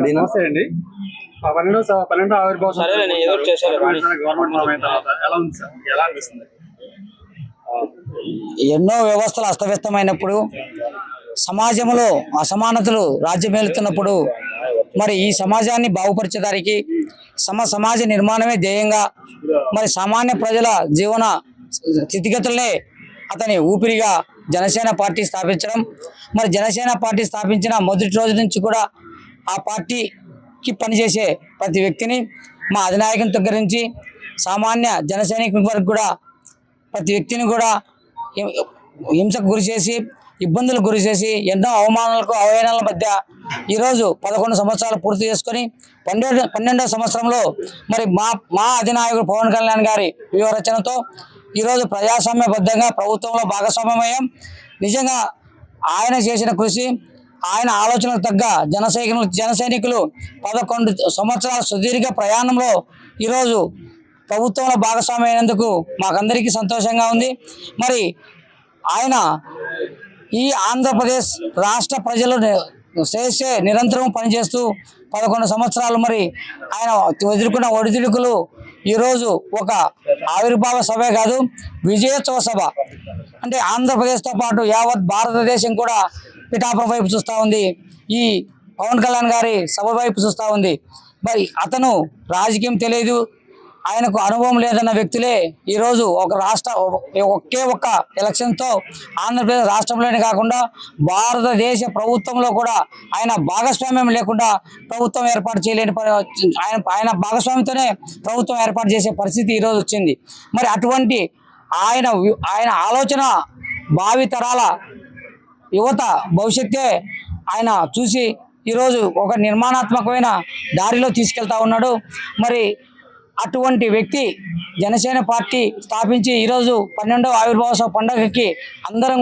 నమస్తే అండి. 12 ఆవిర్భావ గవర్నమెంట్ ఎలా ఉంది సార్? ఎలా అనిపిస్తుంది? ఎన్నో వ్యవస్థలు అస్తవ్యస్తమైనప్పుడు, సమాజంలో అసమానతలు రాజ్యమేలుతున్నప్పుడు మరి ఈ సమాజాన్ని బాగుపరిచేదానికి సమాజ నిర్మాణమే ధ్యేయంగా మరి సామాన్య ప్రజల జీవన స్థితిగతులనే అతని ఊపిరిగా జనసేన పార్టీ స్థాపించడం, మరి జనసేన పార్టీ స్థాపించిన మొదటి రోజు నుంచి కూడా ఆ పార్టీకి పనిచేసే ప్రతి వ్యక్తిని మా అధినాయకుని దగ్గర నుంచి సామాన్య జన సైనికుల వరకు కూడా ప్రతి వ్యక్తిని కూడా హింసకు గురి చేసి, ఇబ్బందులకు గురి చేసి, ఎన్నో అవమానాలకు అవహేళనల మధ్య ఈరోజు 11 సంవత్సరాలు పూర్తి చేసుకొని 12వ సంవత్సరంలో మరి మా అధినాయకుడు పవన్ కళ్యాణ్ గారి వ్యూహరచనతో ఈరోజు ప్రజాస్వామ్యబద్ధంగా ప్రభుత్వంలో భాగస్వామ్యమయ్యాం. నిజంగా ఆయన చేసిన కృషి, ఆయన ఆలోచనకు తగ్గ జన సైనికులు 11 సంవత్సరాల సుదీర్ఘ ప్రయాణంలో ఈరోజు ప్రభుత్వంలో భాగస్వామ్యం అయినందుకు మాకందరికీ సంతోషంగా ఉంది. మరి ఆయన ఈ ఆంధ్రప్రదేశ్ రాష్ట్ర ప్రజలు చేసే నిరంతరం పనిచేస్తూ 11 సంవత్సరాలు మరి ఆయన ఎదుర్కొన్న ఒడిదుడుకులు ఈరోజు ఒక ఆవిర్భావ సభే కాదు, విజయోత్సవ సభ. అంటే ఆంధ్రప్రదేశ్తో పాటు యావత్ భారతదేశం కూడా పిఠాపురం వైపు చూస్తూ ఉంది, ఈ పవన్ కళ్యాణ్ గారి సభ వైపు చూస్తూ ఉంది. మరి అతను రాజకీయం తెలియదు, ఆయనకు అనుభవం లేదన్న వ్యక్తులే ఈరోజు ఒకే ఒక్క ఎలక్షన్తో ఆంధ్రప్రదేశ్ రాష్ట్రంలోనే కాకుండా భారతదేశ ప్రభుత్వంలో కూడా ఆయన భాగస్వామ్యం లేకుండా ప్రభుత్వం ఏర్పాటు చేయలేని ఆయన భాగస్వామ్యంతోనే ప్రభుత్వం ఏర్పాటు చేసే పరిస్థితి ఈరోజు వచ్చింది. మరి అటువంటి ఆయన ఆలోచన భావి తరాల యువత భవిష్యత్తే ఆయన చూసి ఈరోజు ఒక నిర్మాణాత్మకమైన దారిలో తీసుకెళ్తా ఉన్నాడు. మరి అటువంటి వ్యక్తి జనసేన పార్టీ స్థాపించి ఈరోజు 12వ ఆవిర్భావ పండుగకి అందరం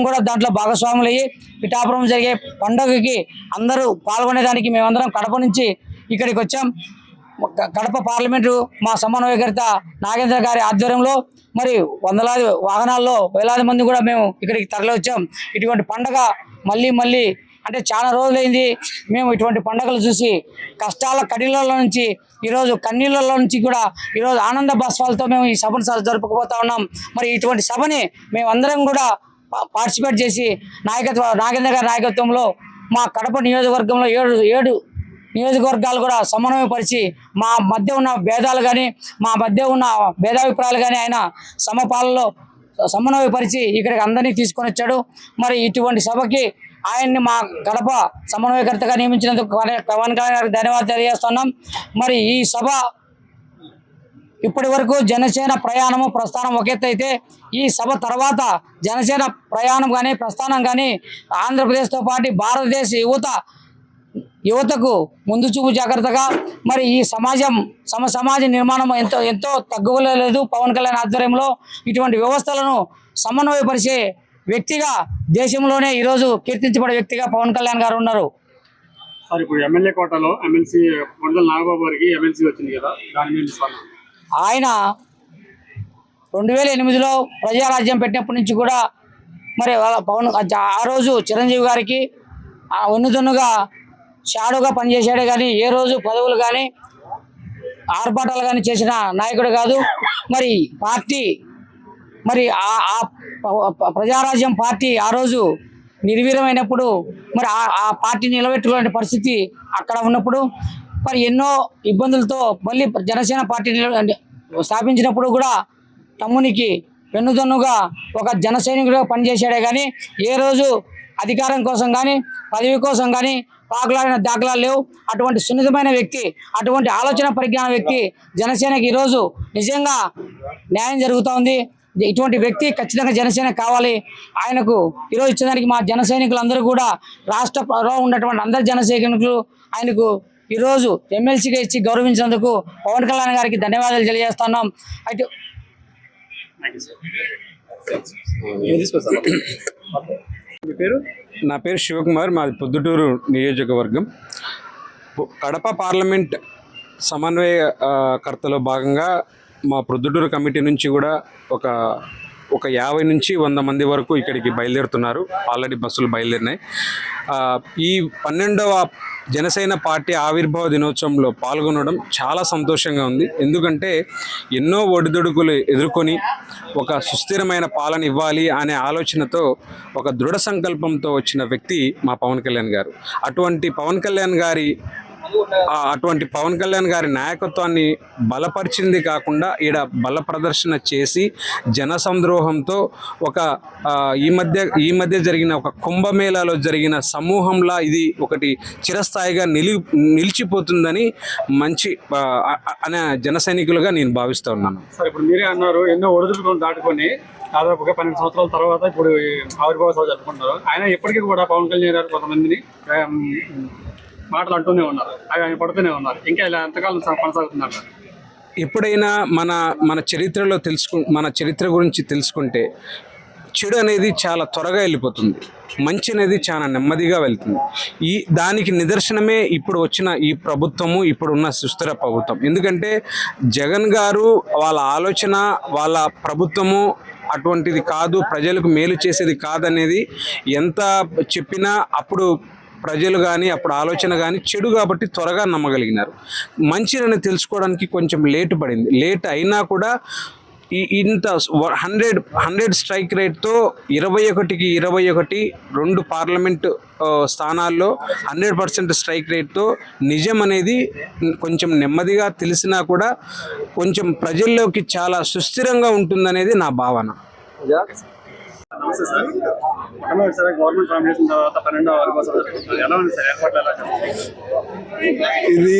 కూడా దాంట్లో భాగస్వాములు అయ్యి పిఠాపురం జరిగే పండుగకి అందరూ పాల్గొనేదానికి మేమందరం కడప నుంచి ఇక్కడికి వచ్చాం. కడప పార్లమెంటు మా సమన్వయకర్త నాగేంద్ర గారి ఆధ్వర్యంలో మరి వందలాది వాహనాల్లో వేలాది మంది కూడా మేము ఇక్కడికి తరలి వచ్చాం. ఇటువంటి పండుగ మళ్ళీ అంటే చాలా రోజులైంది మేము ఇటువంటి పండుగలు చూసి, కష్టాల కడీలలో నుంచి ఈరోజు కన్నీళ్ళలో నుంచి కూడా ఈరోజు ఆనంద బాష్పాలతో మేము ఈ సభను జరుపుకుపోతా ఉన్నాం. మరి ఇటువంటి సభని మేమందరం కూడా పార్టిసిపేట్ చేసి నాగేంద్ర గారి నాయకత్వంలో మా కడప నియోజకవర్గంలో ఏడు నియోజకవర్గాలు కూడా సమన్వయపరిచి మా మధ్య ఉన్న భేదాలు కానీ, మా మధ్య ఉన్న భేదాభిప్రాయాలు కానీ ఆయన సమపాలలో సమన్వయపరిచి ఇక్కడికి అందరినీ తీసుకొని వచ్చాడు. మరి ఇటువంటి సభకి ఆయన్ని మా గడప సమన్వయకర్తగా నియమించినందుకు పవన్ కళ్యాణ్ గారికి ధన్యవాదాలు తెలియజేస్తున్నాం. మరి ఈ సభ ఇప్పటి వరకు జనసేన ప్రస్థానం ఒక ఎత్తు అయితే, ఈ సభ తర్వాత జనసేన ప్రయాణం కానీ ప్రస్థానం కానీ ఆంధ్రప్రదేశ్తో పాటు భారతదేశ యువతకు ముందు చూపు జాగ్రత్తగా మరి ఈ సమాజ నిర్మాణం ఎంతో తగ్గువలేదు. పవన్ కళ్యాణ్ ఆధ్వర్యంలో ఇటువంటి వ్యవస్థలను సమన్వయపరిచే వ్యక్తిగా దేశంలోనే ఈరోజు కీర్తించబడే వ్యక్తిగా పవన్ కళ్యాణ్ గారు ఉన్నారు. సార్, ఇప్పుడు ఎమ్మెల్యే కోటాలో ఎమ్మెల్సీ కొండల నాగబాబు గారికి ఎమ్మెల్సీ వచ్చింది కదా, దాని మీద ఆయన 2008లో ప్రజారాజ్యం పెట్టినప్పటి నుంచి కూడా మరి ఆ రోజు చిరంజీవి గారికి వెన్నుదన్నుగా షాడోగా పనిచేశాడే కానీ ఏ రోజు పదవులు కానీ ఆర్భాటాలు కానీ చేసిన నాయకుడు కాదు. మరి పార్టీ మరి ఆ ప్రజారాజ్యం పార్టీ ఆ రోజు నిర్వీర్యమైనప్పుడు మరి ఆ పార్టీ నిలబెట్టుకునే పరిస్థితి అక్కడ ఉన్నప్పుడు మరి ఎన్నో ఇబ్బందులతో మళ్ళీ జనసేన పార్టీ స్థాపించినప్పుడు కూడా తమ్మునికి వెన్నుదన్నుగా ఒక జన సైనికుడిగా పనిచేశాడే కానీ ఏ రోజు అధికారం కోసం కానీ పదవి కోసం కానీ పాకులాడిన దాఖలాలు లేవు. అటువంటి సున్నితమైన వ్యక్తి, అటువంటి ఆలోచన పరిజ్ఞాన వ్యక్తి జనసేనకి ఈరోజు నిజంగా న్యాయం జరుగుతూ ఉంది. ఇటువంటి వ్యక్తి ఖచ్చితంగా జనసేన కావాలి. ఆయనకు ఈరోజు ఇచ్చేదానికి మా జన సైనికులందరూ కూడా రాష్ట్రంలో ఉన్నటువంటి అందరు జన సైనికులు ఆయనకు ఈరోజు ఎమ్మెల్సీగా ఇచ్చి గౌరవించినందుకు పవన్ కళ్యాణ్ గారికి ధన్యవాదాలు తెలియజేస్తున్నాం. అయితే నా పేరు శివకుమార్, మాది పొద్దుటూరు నియోజకవర్గం. కడప పార్లమెంట్ సమన్వయకర్తలో భాగంగా మా ప్రొద్దుటూరు కమిటీ నుంచి కూడా ఒక ఒక 50 నుంచి 100 మంది వరకు ఇక్కడికి బయలుదేరుతున్నారు. ఆల్రెడీ బస్సులు బయలుదేరినాయి. ఈ 12వ జనసేన పార్టీ ఆవిర్భావ దినోత్సవంలో పాల్గొనడం చాలా సంతోషంగా ఉంది. ఎందుకంటే ఎన్నో ఒడిదుడుకులు ఎదుర్కొని ఒక సుస్థిరమైన పాలన ఇవ్వాలి అనే ఆలోచనతో ఒక దృఢ సంకల్పంతో వచ్చిన వ్యక్తి మా పవన్ కళ్యాణ్ గారు. అటువంటి పవన్ కళ్యాణ్ గారి నాయకత్వాన్ని బలపరిచింది కాకుండా ఈడ బల ప్రదర్శన చేసి జన సంద్రోహంతో ఒక ఈ మధ్య జరిగిన ఒక కుంభమేళాలో జరిగిన సమూహంలా ఇది ఒకటి చిరస్థాయిగా నిలిచిపోతుందని మంచి అనే జన సైనికులుగా నేను భావిస్తూ ఉన్నాను. సార్, ఇప్పుడు మీరే అన్నారు ఎన్నో ఒడిదుడుకులను దాటుకొని దాదాపుగా 12 సంవత్సరాల తర్వాత ఇప్పుడు ఆవిర్భావ సభ జరుపుకుంటారు. ఆయన ఇప్పటికీ కూడా పవన్ కళ్యాణ్ గారు కొంతమందిని మాటలు అంటూనే ఉన్నారు, అవి ఆయన పడుతూనే ఉన్నారు. ఇంకా ఇలా ఎంతకాలం కొనసాగుతున్నారు? ఎప్పుడైనా మన చరిత్ర గురించి తెలుసుకుంటే చెడు అనేది చాలా త్వరగా వెళ్ళిపోతుంది, మంచి అనేది చాలా నెమ్మదిగా వెళ్తుంది. దానికి నిదర్శనమే ఇప్పుడు వచ్చిన ఈ ప్రభుత్వము, ఇప్పుడున్న సుస్థిర ప్రభుత్వం. ఎందుకంటే జగన్ గారు వాళ్ళ ఆలోచన, వాళ్ళ ప్రభుత్వము అటువంటిది కాదు, ప్రజలకు మేలు చేసేది కాదనేది ఎంత చెప్పినా అప్పుడు ప్రజలు కానీ అప్పుడు ఆలోచన కానీ చెడు కాబట్టి త్వరగా నమ్మగలిగినారు. మంచిని తెలుసుకోవడానికి కొంచెం లేట్ అయినా కూడా ఇంత 100 స్ట్రైక్ రేట్తో 21కి 21 2 పార్లమెంటు స్థానాల్లో 100% స్ట్రైక్ రేట్తో నిజం అనేది కొంచెం నెమ్మదిగా తెలిసినా కూడా కొంచెం ప్రజల్లోకి చాలా సుస్థిరంగా ఉంటుందనేది నా భావన. నమస్తే సార్. మొట్టమొదటిసారి గవర్నమెంట్ ఫామ్ చేసిన తర్వాత 12వ ఆవిర్భావ సభ జరుపుకుంటున్నారు. ఎలా ఉంది సార్ ఏర్పాట్లు? ఎలా ఇది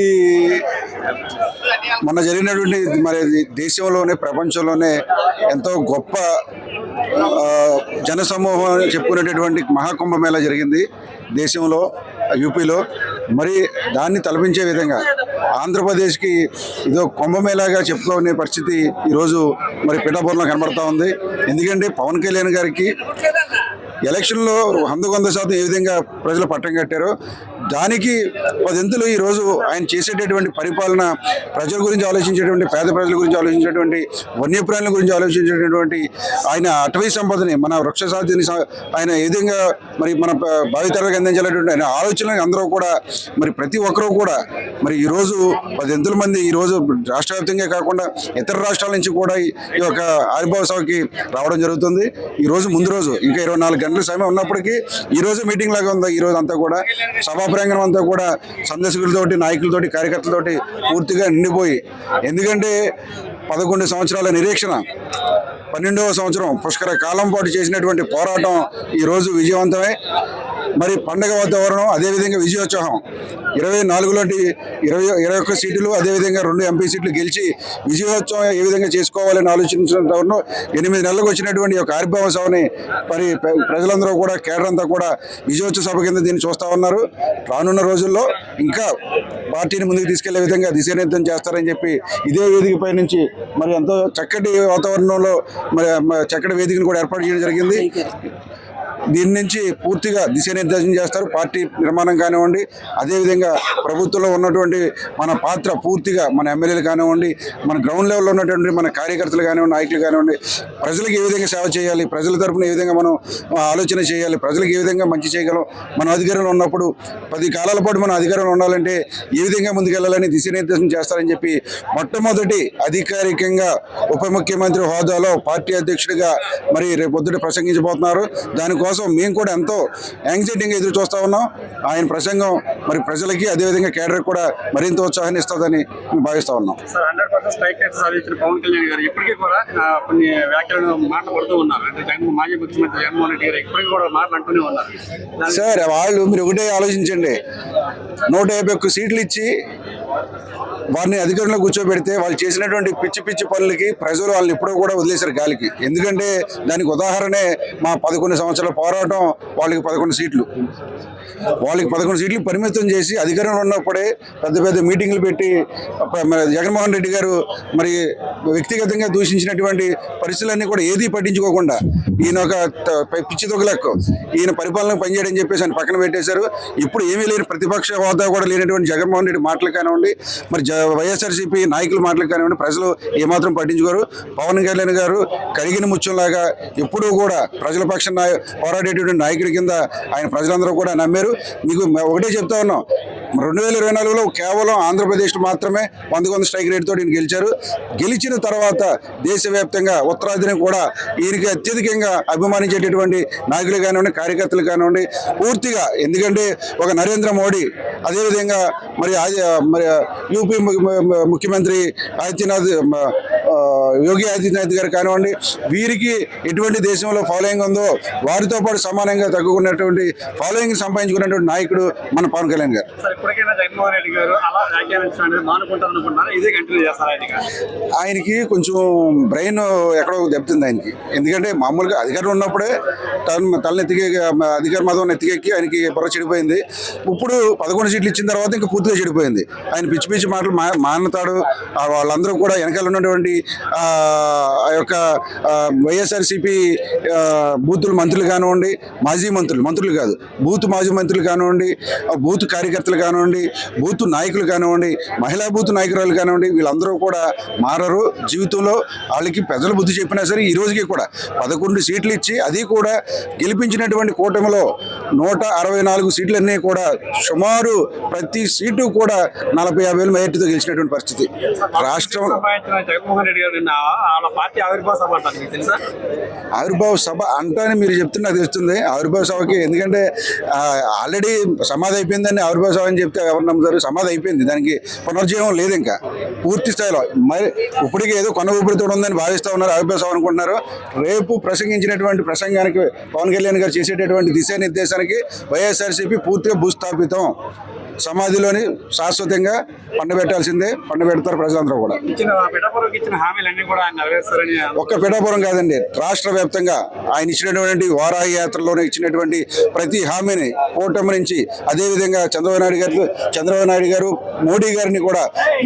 మొన్న జరిగినటువంటి మరి దేశంలోనే ప్రపంచంలోనే ఎంతో గొప్ప జనసమూహం చెప్పుకునేటటువంటి మహాకుంభమేళా జరిగింది దేశంలో, యూపీలో. మరి దాన్ని తలపించే విధంగా ఆంధ్రప్రదేశ్కి ఇదో కుంభమేళాగా చెప్పుకునే పరిస్థితి ఈరోజు మరి పిఠాపురంలో కనబడతా ఉంది. ఎందుకంటే పవన్ కళ్యాణ్ గారికి ఎలక్షన్లో 100% ఏ విధంగా ప్రజలు పట్టం కట్టారో దానికి 10 ఇంతలు ఈరోజు ఆయన చేసేటటువంటి పరిపాలన, ప్రజల గురించి ఆలోచించేటువంటి, పేద ప్రజల గురించి ఆలోచించేటువంటి, వన్యప్రాణుల గురించి ఆలోచించేటటువంటి ఆయన అటవీ సంపదని, మన వృక్ష సాధ్యని ఆయన ఏ విధంగా మరి మన భావితరాలకు అందించాలనేటువంటి ఆయన ఆలోచనలు అందరూ కూడా మరి ప్రతి ఒక్కరూ కూడా మరి ఈరోజు 10 ఇంతల మంది ఈరోజు రాష్ట్ర వ్యాప్తంగా కాకుండా ఇతర రాష్ట్రాల నుంచి కూడా ఈ యొక్క ఆవిర్భావ సభకి రావడం జరుగుతుంది. ఈరోజు ముందు రోజు ఇంకా 24 గంటల సమయం ఉన్నప్పటికీ ఈరోజు మీటింగ్ లాగా ఉంది. ఈరోజు అంతా కూడా సభా ప్రాంగణం అంతా కూడా సందర్శకులతోటి, నాయకులతోటి, కార్యకర్తలతోటి పూర్తిగా నిండిపోయి, ఎందుకంటే 11 సంవత్సరాల నిరీక్షణ, 12వ సంవత్సరం పుష్కర కాలం పాటు చేసినటువంటి పోరాటం ఈరోజు విజయవంతమై మరి పండగ వాతావరణం, అదేవిధంగా విజయోత్సవం 24లోటి 21 సీట్లు, అదేవిధంగా 2 ఎంపీ సీట్లు గెలిచి విజయోత్సవం ఏ విధంగా చేసుకోవాలని ఆలోచించిన తరుణం 8 నెలలకు వచ్చినటువంటి ఒక ఆవిర్భావ సభని మరి ప్రజలందరూ కూడా, కేడర్ అంతా కూడా విజయోత్సవ సభ కింద దీన్ని చూస్తూ ఉన్నారు. రానున్న రోజుల్లో ఇంకా పార్టీని ముందుకు తీసుకెళ్లే విధంగా దిశానిర్దేశం చేస్తారని చెప్పి ఇదే వేదికపై నుంచి మరి ఎంతో చక్కటి వాతావరణంలో మరి చక్కటి వేదికను కూడా ఏర్పాటు చేయడం జరిగింది. దీని నుంచి పూర్తిగా దిశానిర్దేశం చేస్తారు. పార్టీ నిర్మాణం కానివ్వండి, అదేవిధంగా ప్రభుత్వంలో ఉన్నటువంటి మన పాత్ర పూర్తిగా మన ఎమ్మెల్యేలు కానివ్వండి, మన గ్రౌండ్ లెవెల్లో ఉన్నటువంటి మన కార్యకర్తలు కానివ్వండి, నాయకులు కానివ్వండి, ప్రజలకు ఏ విధంగా సేవ చేయాలి, ప్రజల తరపున ఏ విధంగా మనం ఆలోచన చేయాలి, ప్రజలకు ఏ విధంగా మంచి చేయగలం, మన అధికారంలో ఉన్నప్పుడు 10 కాలాల పాటు మన అధికారంలో ఉండాలంటే ఏ విధంగా ముందుకెళ్లాలని దిశానిర్దేశం చేస్తారని చెప్పి మొట్టమొదటి అధికారికంగా ఉప ముఖ్యమంత్రి హోదాలో పార్టీ అధ్యక్షుడిగా మరి రేపు పొద్దుట ప్రసంగించబోతున్నారు. దానికోసం మేము కూడా ఎంతో యాంగ్జైటీగా ఎదురు చూస్తా ఉన్నాం. ఆయన ప్రసంగం మరి ప్రజలకి, అదేవిధంగా కేడర్ కూడా మరింత ఉత్సాహాన్ని ఇస్తుందని మేము భావిస్తా ఉన్నాం. సార్, 100% స్ట్రైక్ రేట్ సాధించిన పవన్ కళ్యాణ్ గారు ఇప్పటికీ కూడా కొన్ని వ్యాఖ్యలను మాట్లాడుతూ ఉన్నారు. అంటే మాజీ ముఖ్యమంత్రి జగన్మోహన్ రెడ్డి గారు ఇప్పటికీ కూడా మాట్లాడుతూనే ఉన్నారు. సార్, వాళ్ళు మీరు ఒకటే ఆలోచించండి, 151 సీట్లు ఇచ్చి వారిని అధికారంలో కూర్చోబెడితే వాళ్ళు చేసినటువంటి పిచ్చి పిచ్చి పనులకి ప్రజలు వాళ్ళని ఎప్పుడూ కూడా వదిలేశారు గాలికి. ఎందుకంటే దానికి ఉదాహరణే మా 11 సంవత్సరాల పోరాటం. వాళ్ళకి 11 సీట్లు పరిమితం చేసి అధికారంలో ఉన్నప్పుడే పెద్ద పెద్ద మీటింగ్లు పెట్టి జగన్మోహన్ రెడ్డి గారు మరి వ్యక్తిగతంగా దూషించినటువంటి పరిస్థితులన్నీ కూడా ఏదీ పట్టించుకోకుండా ఈయన ఒక పిచ్చి తొగలకు ఈయన పరిపాలనకు పనిచేయడని చెప్పేసి ఆయన పక్కన పెట్టేశారు. ఇప్పుడు ఏమీ లేని ప్రతిపక్ష హోదా కూడా లేనటువంటి జగన్మోహన్ రెడ్డి మాటలు కానివ్వండి, మరి వైఎస్ఆర్సీపీ నాయకుల మాటలు కానివ్వండి, ప్రజలు ఏమాత్రం పట్టించుకోరు. పవన్ కళ్యాణ్ గారు కడిగిన ముత్యంలాగా ఎప్పుడూ కూడా ప్రజల పక్షం పోరాడేటువంటి నాయకుడి కింద ఆయన ప్రజలందరూ కూడా నమ్మారు. మీకు ఒకటే చెప్తా ఉన్నాం, 2024లో కేవలం ఆంధ్రప్రదేశ్లో మాత్రమే 100 స్ట్రైక్ రేట్ తోటి ఈయన గెలిచారు. గెలిచిన తర్వాత దేశవ్యాప్తంగా ఉత్తరాదిని కూడా ఈయనకి అత్యధికంగా అభిమానించేటటువంటి నాయకులు కానివ్వండి, కార్యకర్తలు కానివ్వండి పూర్తిగా. ఎందుకంటే ఒక నరేంద్ర మోడీ, అదేవిధంగా మరి యూపీ ముఖ్యమంత్రి యోగి ఆదిత్యనాథ్ గారు కానివ్వండి, వీరికి ఎటువంటి దేశంలో ఫాలోయింగ్ ఉందో వారితో పాటు సమానంగా తగ్గుకున్నటువంటి ఫాలోయింగ్ సంపాదించుకున్నటువంటి నాయకుడు మన పవన్ కళ్యాణ్ గారు. ఇప్పటికైనా జగన్మోహన్ రెడ్డి గారు అలా వ్యాఖ్యానించడానికి మానుకుంటారు అనుకుంటున్నారా? ఇదే కంటిన్యూ చేస్తారా? ఆయనకి కొంచెం బ్రెయిన్ ఎక్కడో దెబ్బతింది ఆయనకి. ఎందుకంటే మామూలుగా అధికారం ఉన్నప్పుడే తలనెత్తికి అధికార మతం నెత్తికెక్కి ఆయనకి పొర చెడిపోయింది. ఇప్పుడు 11 సీట్లు ఇచ్చిన తర్వాత ఇంకా పూర్తిగా చెడిపోయింది. ఆయన పిచ్చి పిచ్చి మాటలు మానతాడు. వాళ్ళందరూ కూడా వెనకాల ఉన్నటువంటి ఆ యొక్క వైఎస్ఆర్సీపీ బూతుల మంత్రులు కానివ్వండి, మాజీ మంత్రులు కాదు, మాజీ మంత్రులు కానివ్వండి, బూత్ కార్యకర్తలు కానివ్వండి, బూత్ నాయకులు కానివ్వండి, మహిళా బూత్ నాయకురాలు కానివ్వండి, వీళ్ళందరూ కూడా మారరు. జీవితంలో వాళ్ళకి ప్రజలు బుద్ధి చెప్పినా సరే ఈ రోజుకి కూడా 11 సీట్లు ఇచ్చి, అది కూడా గెలిపించినటువంటి కూటమిలో 164 సీట్లన్నీ కూడా సుమారు ప్రతి సీటు కూడా 40-50 మెజార్టీతో గెలిచినటువంటి పరిస్థితి రాష్ట్రం. జగన్మోహన్ రెడ్డి గారు వాళ్ళ పార్టీ ఆవిర్భావ సభ అంటారు, మీకు తెలుసా? ఆవిర్భావ సభ అంటానే మీరు చెప్తే నాకు తెలుస్తుంది. ఆవిర్భావ సభకి ఎందుకంటే ఆల్రెడీ సమాధి అయిపోయిందని ఆవిర్భావ సభ అని చెప్తే ఎవరు నమ్ముతారు? సమాధి అయిపోయింది, దానికి పునర్జీవం లేదు ఇంకా పూర్తి స్థాయిలో. మరి ఇప్పటికీ ఏదో కొన ఊపిరితో ఉందని భావిస్తూ ఉన్నారు, ఆవిర్భావ సభ అనుకుంటున్నారు. రేపు ప్రసంగించినటువంటి ప్రసంగానికి పవన్ కళ్యాణ్ గారు చేసేటటువంటి దిశానిర్దేశానికి వైఎస్ఆర్సీపీ పూర్తిగా భూస్థాపితం, సమాధిలోని శాశ్వతంగా పండబెట్టాల్సిందే, పండబెడతారు ప్రజలందరూ కూడా. ఇచ్చిన హామీలన్నీ కూడా నెరవేరుస్తారని. ఒక్క పిఠాపురం కాదండి, రాష్ట్ర వ్యాప్తంగా ఆయన ఇచ్చినటువంటి వారాహి యాత్రలోనే ఇచ్చినటువంటి ప్రతి హామీని కూటమి నుంచి, అదేవిధంగా చంద్రబాబు నాయుడు గారు మోడీ గారిని కూడా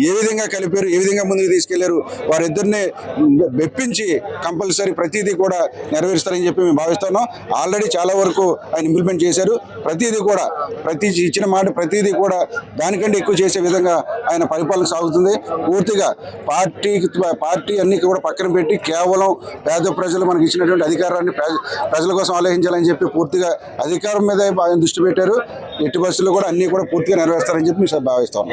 ఏ విధంగా కలిపారు, ఏ విధంగా ముందుకు తీసుకెళ్లారు, వారిద్దరిని మెప్పించి కంపల్సరీ ప్రతిదీ కూడా నెరవేరుస్తారని చెప్పి మేము భావిస్తున్నాం. ఆల్రెడీ చాలా వరకు ఆయన ఇంప్లిమెంట్ చేశారు. ప్రతిదీ కూడా ఇచ్చిన మాట ప్రతిదీ కూడా దానికంటే ఎక్కువ చేసే విధంగా ఆయన పరిపాలన సాగుతుంది. పూర్తిగా పార్టీ అన్ని కూడా పక్కన పెట్టి కేవలం పేద ప్రజలు మనకి ఇచ్చినటువంటి అధికారాన్ని ప్రజల కోసం ఆలోచించాలని చెప్పి పూర్తిగా అధికారం మీద ఆయన దృష్టి పెట్టారు. ఎట్టి పరిస్థితుల్లో కూడా అన్ని కూడా పూర్తిగా నెరవేరుస్తారని చెప్పి మేము భావిస్తాం.